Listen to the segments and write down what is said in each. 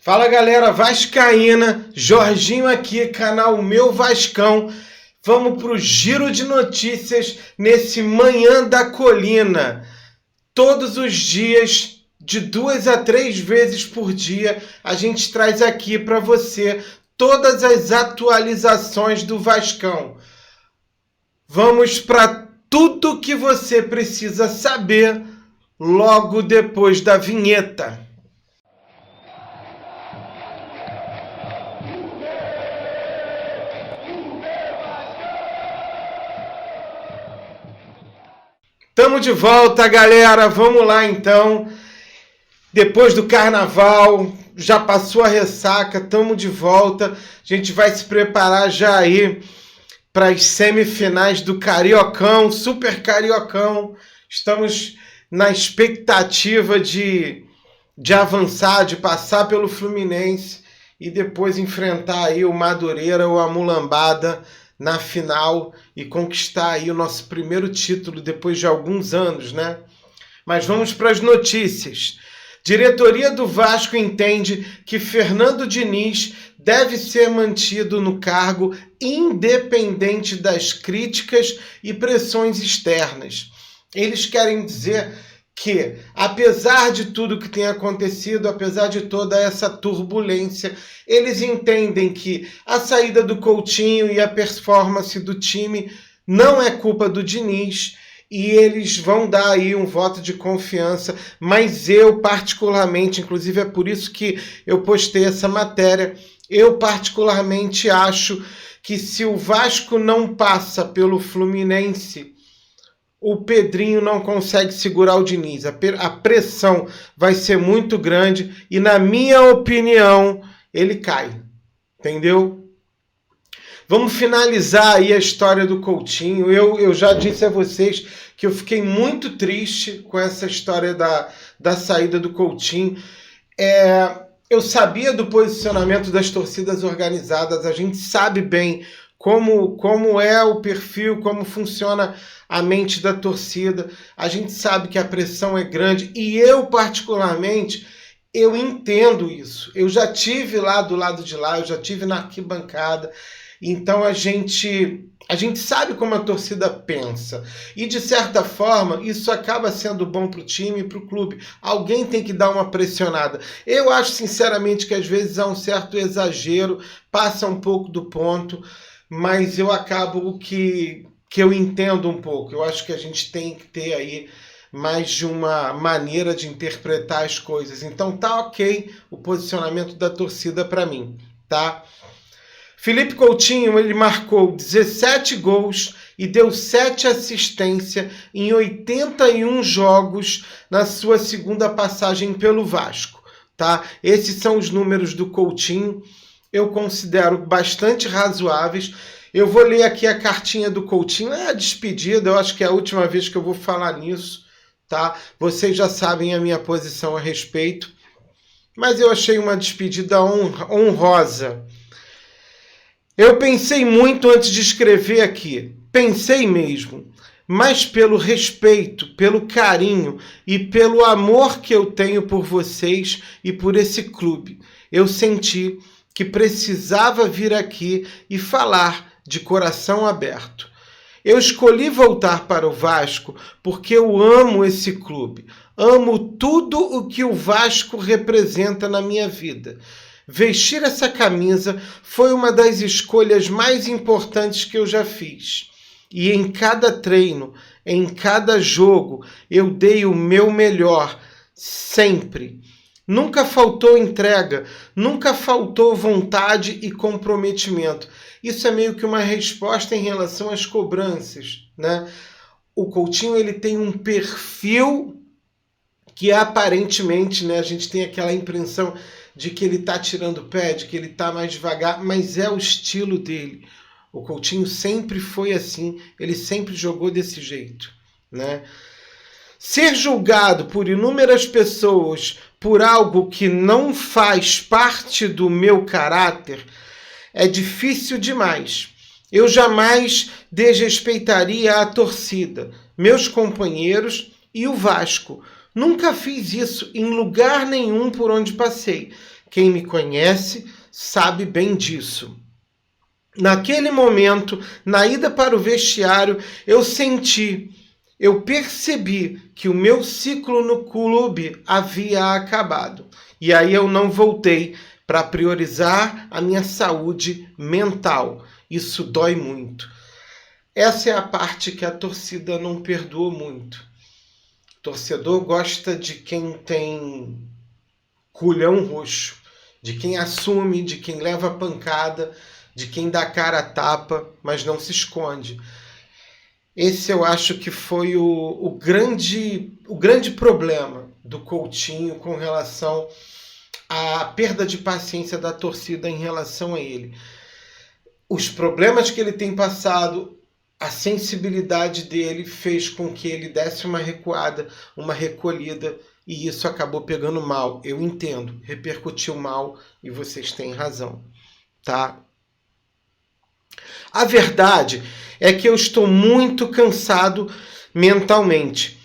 Fala galera vascaína, Jorginho aqui, canal Meu Vascão. Vamos para o giro de notícias nesse Manhã da Colina. Todos os dias, de 2 a 3 vezes por dia, a gente traz aqui para você todas as atualizações do Vascão. Vamos para tudo que você precisa saber logo depois da vinheta. Tamo de volta, galera. Vamos lá, então. Depois do carnaval, já passou a ressaca, tamo de volta. A gente vai se preparar já aí para as semifinais do Cariocão, Super Cariocão. Estamos na expectativa de avançar, de passar pelo Fluminense e depois enfrentar aí o Madureira ou a Mulambada na final e conquistar aí o nosso primeiro título depois de alguns anos, né? Mas vamos para as notícias. Diretoria do Vasco entende que Fernando Diniz deve ser mantido no cargo independente das críticas e pressões externas. Eles querem dizer que, apesar de tudo que tem acontecido, apesar de toda essa turbulência, eles entendem que a saída do Coutinho e a performance do time não é culpa do Diniz e eles vão dar aí um voto de confiança, mas eu particularmente, inclusive é por isso que eu postei essa matéria, eu particularmente acho que se o Vasco não passa pelo Fluminense, o Pedrinho não consegue segurar o Diniz. A pressão vai ser muito grande e, na minha opinião, ele cai. Entendeu? Vamos finalizar aí a história do Coutinho. Eu já disse a vocês que eu fiquei muito triste com essa história da saída do Coutinho. Eu sabia do posicionamento das torcidas organizadas, a gente sabe bem como é o perfil, como funciona a mente da torcida. A gente sabe que a pressão é grande e eu, particularmente, eu entendo isso. Eu já tive lá do lado de lá, eu já tive na arquibancada. Então a gente sabe como a torcida pensa. E, de certa forma, isso acaba sendo bom para o time e para o clube. Alguém tem que dar uma pressionada. Eu acho, sinceramente, que às vezes há um certo exagero, passa um pouco do ponto, mas eu acabo que eu entendo um pouco. Eu acho que a gente tem que ter aí mais de uma maneira de interpretar as coisas. Então tá ok o posicionamento da torcida para mim, tá? Felipe Coutinho, ele marcou 17 gols e deu 7 assistências em 81 jogos na sua segunda passagem pelo Vasco, tá? Esses são os números do Coutinho. Eu considero bastante razoáveis. Eu vou ler aqui a cartinha do Coutinho, é a despedida, eu acho que é a última vez que eu vou falar nisso, tá? Vocês já sabem a minha posição a respeito, mas eu achei uma despedida honrosa. Eu pensei muito antes de escrever aqui, pensei mesmo, mas pelo respeito, pelo carinho e pelo amor que eu tenho por vocês e por esse clube, eu senti que precisava vir aqui e falar de coração aberto. Eu escolhi voltar para o Vasco porque eu amo esse clube, amo tudo o que o Vasco representa na minha vida. Vestir essa camisa foi uma das escolhas mais importantes que eu já fiz. E em cada treino, em cada jogo, eu dei o meu melhor, sempre. Nunca faltou entrega, nunca faltou vontade e comprometimento. Isso é meio que uma resposta em relação às cobranças, né? O Coutinho, ele tem um perfil que aparentemente, né, a gente tem aquela impressão de que ele está tirando o pé, de que ele está mais devagar, mas é o estilo dele. O Coutinho sempre foi assim, ele sempre jogou desse jeito, né? Ser julgado por inúmeras pessoas por algo que não faz parte do meu caráter é difícil demais. Eu jamais desrespeitaria a torcida, meus companheiros e o Vasco. Nunca fiz isso em lugar nenhum por onde passei. Quem me conhece sabe bem disso. Naquele momento, na ida para o vestiário, eu percebi que o meu ciclo no clube havia acabado. E aí eu não voltei para priorizar a minha saúde mental. Isso dói muito. Essa é a parte que a torcida não perdoa muito. O torcedor gosta de quem tem culhão roxo, de quem assume, de quem leva pancada, de quem dá cara a tapa, mas não se esconde. Esse eu acho que foi o grande problema do Coutinho com relação à perda de paciência da torcida em relação a ele. Os problemas que ele tem passado, a sensibilidade dele fez com que ele desse uma recuada, uma recolhida, e isso acabou pegando mal. Eu entendo, repercutiu mal e vocês têm razão, tá? A verdade é que eu estou muito cansado mentalmente.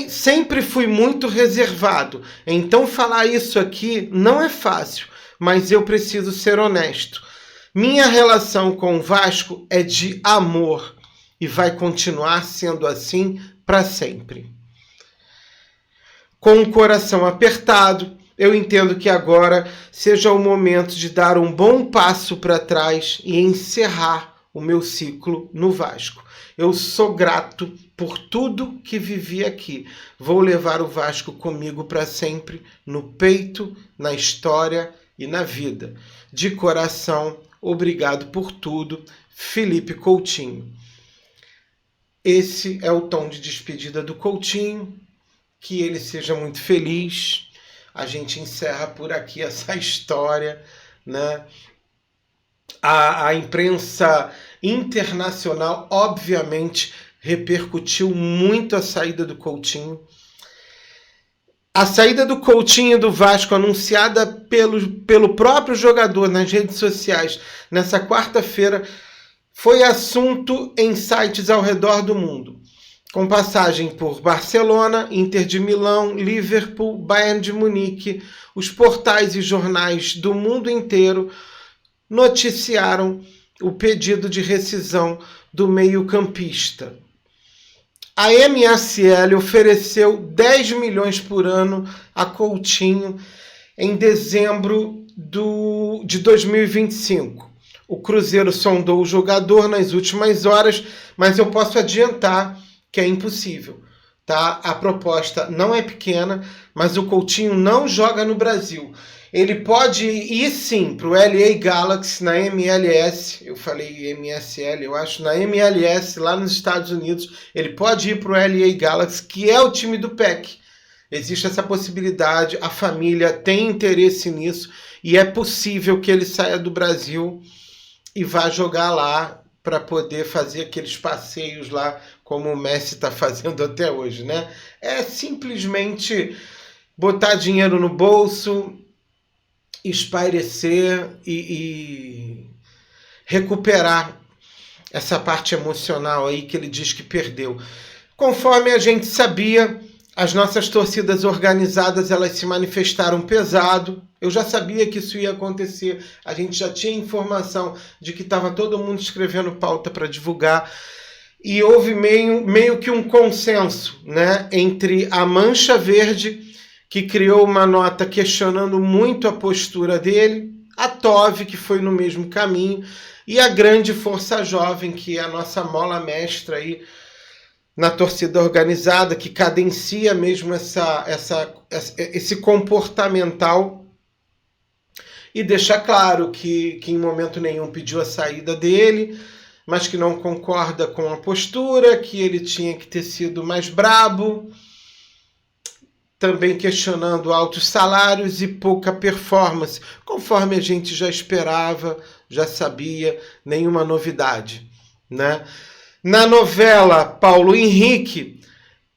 Sempre fui muito reservado. Então falar isso aqui não é fácil, mas eu preciso ser honesto. Minha relação com o Vasco é de amor e vai continuar sendo assim para sempre. Com o coração apertado, eu entendo que agora seja o momento de dar um bom passo para trás e encerrar o meu ciclo no Vasco. Eu sou grato por tudo que vivi aqui. Vou levar o Vasco comigo para sempre, no peito, na história e na vida. De coração, obrigado por tudo, Felipe Coutinho. Esse é o tom de despedida do Coutinho. Que ele seja muito feliz. A gente encerra por aqui essa história, né? A imprensa internacional, obviamente, repercutiu muito a saída do Coutinho. A saída do Coutinho do Vasco, anunciada pelo próprio jogador nas redes sociais nessa quarta-feira, foi assunto em sites ao redor do mundo, com passagem por Barcelona, Inter de Milão, Liverpool, Bayern de Munique. Os portais e jornais do mundo inteiro noticiaram o pedido de rescisão do meio-campista. A MSL ofereceu 10 milhões por ano a Coutinho em dezembro de 2025. O Cruzeiro sondou o jogador nas últimas horas, mas eu posso adiantar que é impossível, tá? A proposta não é pequena, mas o Coutinho não joga no Brasil. Ele pode ir sim para o LA Galaxy na MLS, eu falei MSL, eu acho, na MLS lá nos Estados Unidos. Ele pode ir para o LA Galaxy, que é o time do PEC. Existe essa possibilidade, a família tem interesse nisso e é possível que ele saia do Brasil e vá jogar lá para poder fazer aqueles passeios lá, como o Messi está fazendo até hoje, né? É simplesmente botar dinheiro no bolso, espairecer e recuperar essa parte emocional aí que ele diz que perdeu. Conforme a gente sabia, as nossas torcidas organizadas, elas se manifestaram pesado. Eu já sabia que isso ia acontecer. A gente já tinha informação de que estava todo mundo escrevendo pauta para divulgar. E houve meio que um consenso, né, entre a Mancha Verde, que criou uma nota questionando muito a postura dele, a TOV, que foi no mesmo caminho, e a grande Força Jovem, que é a nossa mola mestra aí na torcida organizada, que cadencia mesmo esse comportamental e deixa claro que em momento nenhum pediu a saída dele, mas que não concorda com a postura, que ele tinha que ter sido mais brabo, também questionando altos salários e pouca performance, conforme a gente já esperava, já sabia, nenhuma novidade, né? Na novela Paulo Henrique,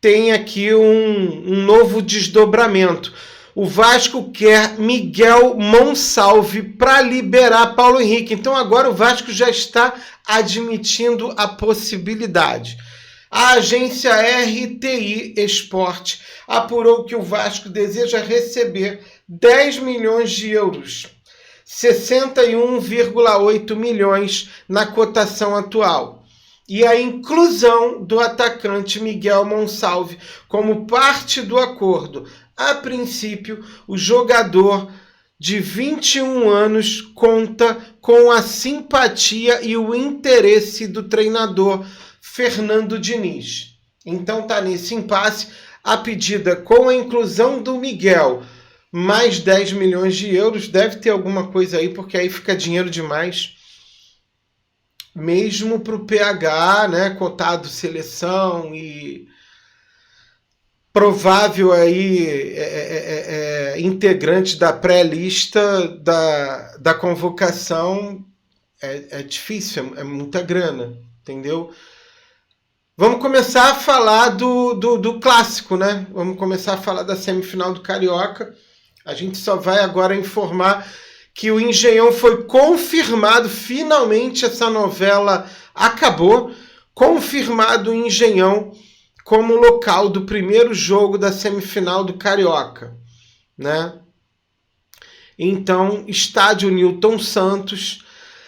tem aqui um novo desdobramento. O Vasco quer Miguel Monsalve para liberar Paulo Henrique. Então agora o Vasco já está admitindo a possibilidade. A agência RTI Esporte apurou que o Vasco deseja receber 10 milhões de euros, 61,8 milhões na cotação atual. E a inclusão do atacante Miguel Monsalve como parte do acordo. A princípio, o jogador de 21 anos conta com a simpatia e o interesse do treinador Fernando Diniz. Então tá nesse impasse. A pedida com a inclusão do Miguel, mais 10 milhões de euros, deve ter alguma coisa aí, porque aí fica dinheiro demais. Mesmo para o PH, né, cotado seleção e provável aí integrante da pré-lista da convocação, é difícil, é muita grana, entendeu? Vamos começar a falar do clássico, né? Vamos começar a falar da semifinal do Carioca. A gente só vai agora informar que o Engenhão foi confirmado, finalmente essa novela acabou, confirmado o Engenhão como local do primeiro jogo da semifinal do Carioca, né? Então, estádio Newton Santos,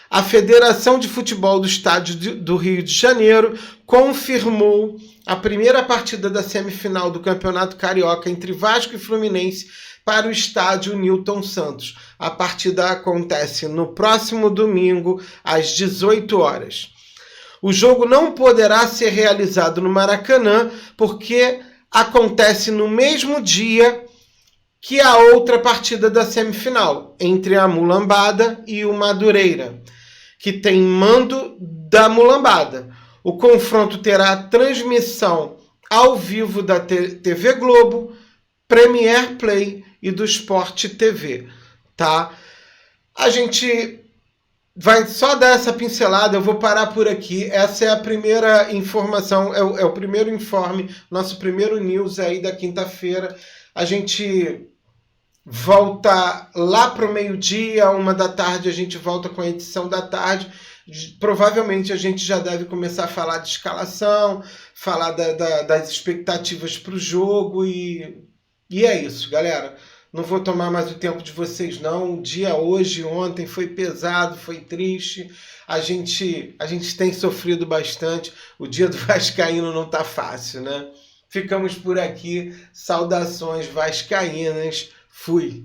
a Federação de Futebol do Estádio do Rio de Janeiro confirmou a primeira partida da semifinal do Campeonato Carioca entre Vasco e Fluminense para o estádio Newton Santos. A partida acontece no próximo domingo, às 18 horas. O jogo não poderá ser realizado no Maracanã, porque acontece no mesmo dia que a outra partida da semifinal, entre a Mulambada e o Madureira, que tem mando da Mulambada. O confronto terá transmissão ao vivo da TV Globo, Premier Play e do Sport TV, tá? A gente vai só dar essa pincelada, eu vou parar por aqui. Essa é a primeira informação, é o primeiro informe, nosso primeiro news aí da quinta-feira. A gente volta lá para o meio-dia, 13h, a gente volta com a edição da tarde. Provavelmente a gente já deve começar a falar de escalação, falar das expectativas para o jogo e é isso, galera. Não vou tomar mais o tempo de vocês, não. O dia hoje, ontem, foi pesado, foi triste. A gente tem sofrido bastante. O dia do vascaíno não tá fácil, né? Ficamos por aqui. Saudações vascaínas. Fui.